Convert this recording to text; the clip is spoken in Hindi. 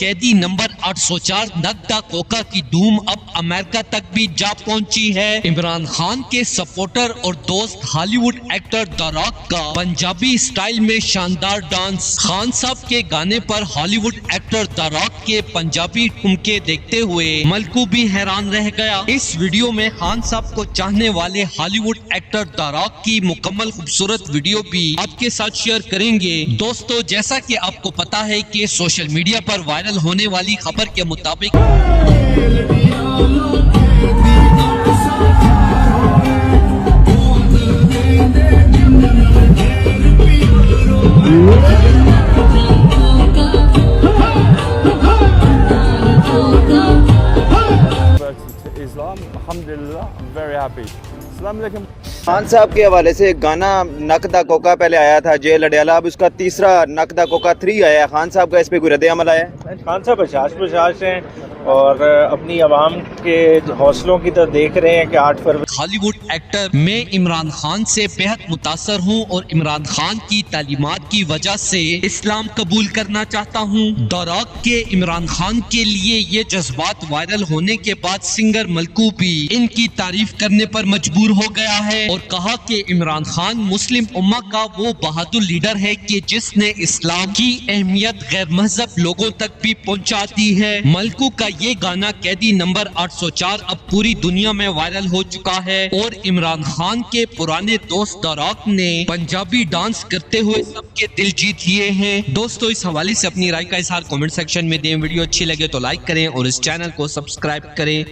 कैदी नंबर 804 नगदा कोका की धूम अब अमेरिका तक भी जा पहुंची है। इमरान खान के सपोर्टर और दोस्त हॉलीवुड एक्टर द रॉक का पंजाबी स्टाइल में शानदार डांस। खान साहब के गाने पर हॉलीवुड एक्टर द रॉक के पंजाबी ठुमके देखते हुए मलकू भी हैरान रह गया। इस वीडियो में खान साहब को चाहने वाले हॉलीवुड एक्टर द रॉक की मुकम्मल खूबसूरत वीडियो भी आपके साथ शेयर करेंगे। दोस्तों, जैसा कि आपको पता है कि सोशल मीडिया पर वायरल होने वाली खबर के मुताबिक Islam, alhamdulillah, I'm very happy. Assalamu alaikum. Khan साहब के हवाले से गाना नक दा कोका पहले आया था जेल अडयाला, अब उसका तीसरा नक दा कोका 3 आया। खान साहब का इस पे कोई रद्द अमल आया? खान साहब बशाश हैं और अपनी आवाम के हौसलों की तो देख रहे हैं कि 8 फरवरी। हॉलीवुड एक्टर मैं इमरान खान से बेहद मुतासर हूँ और इमरान खान की तालीमात की वजह से इस्लाम कबूल करना चाहता हूँ। द रॉक के इमरान खान के लिए ये जज्बात वायरल होने के बाद सिंगर मलकू भी इनकी तारीफ करने पर मजबूर हो गया है और कहा कि इमरान खान मुस्लिम उम्मा का वो बहादुर लीडर है कि जिसने इस्लाम की अहमियत गैर मजहब लोगों तक भी पहुँचा दी है। मलकू का ये गाना कैदी नंबर 804 अब पूरी दुनिया में वायरल हो चुका है और इमरान खान के पुराने दोस्त द रॉक ने पंजाबी डांस करते हुए सबके दिल जीत लिए हैं। दोस्तों, इस हवाले से अपनी राय का इजहार कमेंट सेक्शन में दें। वीडियो अच्छी लगे तो लाइक करें और इस चैनल को सब्सक्राइब करें।